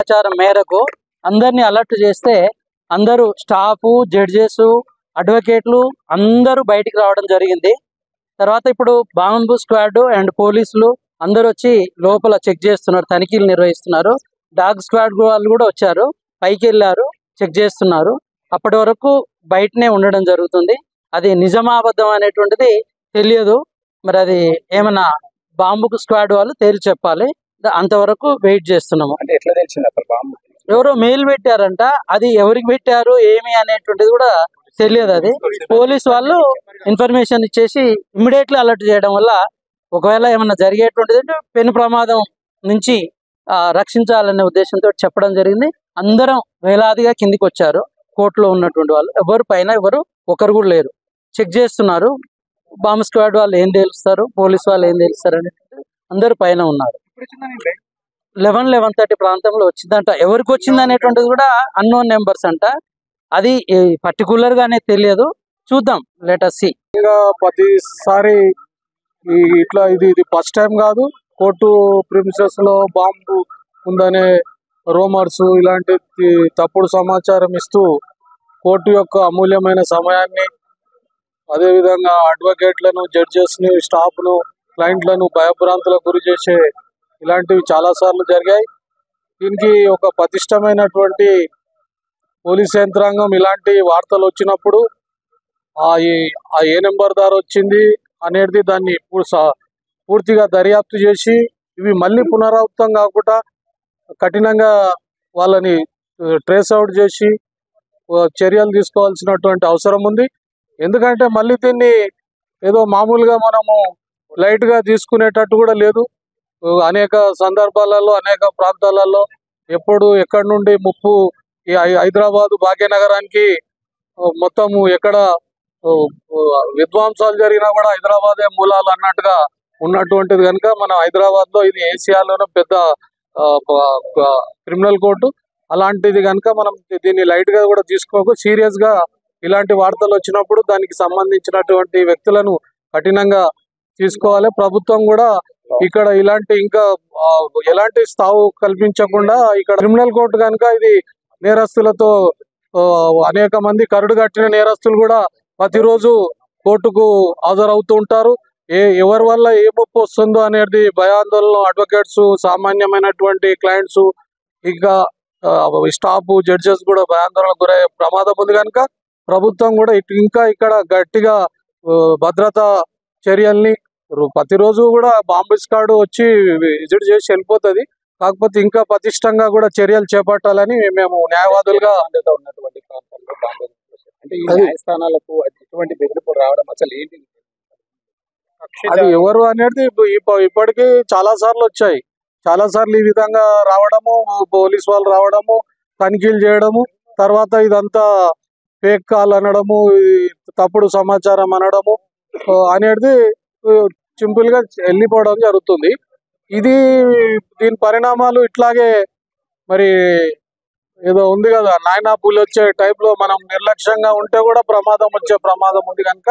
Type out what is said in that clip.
సమాచారం మేరకు అందరినీ అలర్ట్ చేస్తే అందరూ స్టాఫ్, జడ్జెస్, అడ్వకేట్లు అందరూ బయటికి రావడం జరిగింది. తర్వాత ఇప్పుడు బాంబు స్క్వాడ్ అండ్ పోలీసులు అందరూ వచ్చి లోపల చెక్ చేస్తున్నారు, తనిఖీలు నిర్వహిస్తున్నారు. డాగ్ స్క్వాడ్ వాళ్ళు కూడా వచ్చారు, పైకి వెళ్ళారు, చెక్ చేస్తున్నారు. అప్పటి వరకు బయటనే ఉండడం జరుగుతుంది. అది నిజమా అబద్ధం అనేటువంటిది తెలియదు. మరి అది ఏమన్నా బాంబుకు స్క్వాడ్ వాళ్ళు తేల్చి చెప్పాలి. అంతవరకు వెయిట్ చేస్తున్నాము. అంటే ఎట్లా తెలిసింది అసలు బాంబు? ఎవరో మెయిల్ పెట్టారంట, అది ఎవరికి పెట్టారు ఏమి అనేటువంటిది కూడా తెలియదు. అది పోలీస్ వాళ్ళు ఇన్ఫర్మేషన్ ఇచ్చేసి ఇమ్మీడియట్లీ అలర్ట్ చేయడం వల్ల ఒకవేళ ఏమన్నా జరిగేటువంటిది అంటే పెను ప్రమాదం నుంచి రక్షించాలనే ఉద్దేశంతో చెప్పడం జరిగింది. అందరం వేలాదిగా కిందికి వచ్చారు. కోర్టులో ఉన్నటువంటి వాళ్ళు ఎవరు పైన ఎవరు ఒకరు కూడా లేరు. చెక్ చేస్తున్నారు. బాంబ్ స్క్వాడ్ వాళ్ళు ఏం తెలుస్తారు, పోలీస్ వాళ్ళు ఏం తెలుస్తారు అనేది అందరు పైన ఉన్నారు. 11:30 ప్రాంతంలో వచ్చిందంట. ఎవరికి వచ్చింది అనేటువంటిది కూడా అన్నోన్ నెంబర్స్ అంట. అది పర్టికులర్ గానే తెలియదు. చూద్దాం, లెట్ us see. ప్రతిసారి ఇట్లా ఇది ఫస్ట్ టైం కాదు. కోర్టు ప్రిమిసెస్ లో బాంబు ఉందనే రూమర్స్, ఇలాంటి తప్పుడు సమాచారం ఇస్తూ కోర్టు యొక్క అమూల్యమైన సమయాన్ని, అదేవిధంగా అడ్వకేట్లను, జడ్జెస్ని, స్టాఫ్ను, క్లయింట్లను భయభ్రాంతులకు గురి చేసే ఇలాంటివి చాలాసార్లు జరిగాయి. దీనికి ఒక పటిష్టమైనటువంటి పోలీస్ యంత్రాంగం ఇలాంటి వార్తలు వచ్చినప్పుడు ఏ నెంబర్ దారి వచ్చింది అనేది దాన్ని పూర్తిగా దర్యాప్తు చేసి ఇవి మళ్ళీ పునరావృతం కాకుండా కఠినంగా వాళ్ళని ట్రేస్ అవుట్ చేసి చర్యలు తీసుకోవాల్సినటువంటి అవసరం ఉంది. ఎందుకంటే మళ్ళీ దీన్ని ఏదో మామూలుగా మనము లైట్గా తీసుకునేటట్టు కూడా లేదు. అనేక సందర్భాలలో, అనేక ప్రాంతాలలో ఎప్పుడు ఎక్కడి నుండి ముప్పు ఈ హైదరాబాదు భాగ్యనగరానికి మొత్తము ఎక్కడ విధ్వంసాలు జరిగినా కూడా హైదరాబాదే మూలాలు అన్నట్టుగా ఉన్నటువంటిది కనుక మన హైదరాబాద్లో ఇది ఏషియాలోనే పెద్ద క్రిమినల్ కోర్టు. అలాంటిది కనుక మనం దీన్ని లైట్గా కూడా తీసుకోక సీరియస్గా ఇలాంటి వార్తలు వచ్చినప్పుడు దానికి సంబంధించినటువంటి వ్యక్తులను కఠినంగా తీసుకోవాలి. ప్రభుత్వం కూడా ఇక్కడ ఇలాంటి ఇంకా ఎలాంటి స్థావు కల్పించకుండా ఇక్కడ క్రిమినల్ కోర్టు కనుక ఇది నేరస్తులతో అనేక మంది కరుడు కట్టిన నేరస్తులు కూడా ప్రతిరోజు కోర్టుకు హాజరవుతూ ఉంటారు. ఎవరి వల్ల ఏ ముప్పు వస్తుందో అనేది భయాందోళన అడ్వకేట్స్, సామాన్యమైనటువంటి క్లయింట్స్, ఇంకా స్టాఫ్, జడ్జెస్ కూడా భయాందోళనకు గురయ్యే ప్రమాదం ఉంది కనుక ప్రభుత్వం కూడా ఇంకా ఇక్కడ గట్టిగా భద్రతా చర్యల్ని ప్రతిరోజు కూడా బాంబు స్క్వాడ్ వచ్చి విజిట్ చేసి వెళ్ళిపోతుంది. కాకపోతే ఇంకా పటిష్టంగా కూడా చర్యలు చేపట్టాలని మేము న్యాయవాదులుగా ఉన్నటువంటి ప్రాంతాల్లో బాంబు అంటే ఈ న్యాయస్థానాలకు ఎటువంటి బెదిరింపులు రావడం అసలు ఏంటి? అది ఎవరు అనేది ఇప్పటికీ చాలా సార్లు వచ్చాయి. చాలా సార్లు ఈ విధంగా రావడము, పోలీస్ వాళ్ళు రావడము, తనిఖీలు చేయడము, తర్వాత ఇదంతా ఫేక్ కాల్ అనడము, తప్పుడు సమాచారం అనడము అనేది సింపుల్ గా వెళ్ళిపోవడం జరుగుతుంది. దీని పరిణామాలు ఇట్లాగే మరి ఏదో ఉంది కదా, నాయనా పూలు వచ్చే టైప్ లో మనం నిర్లక్ష్యంగా ఉంటే కూడా ప్రమాదం వచ్చే ప్రమాదం ఉంది కనుక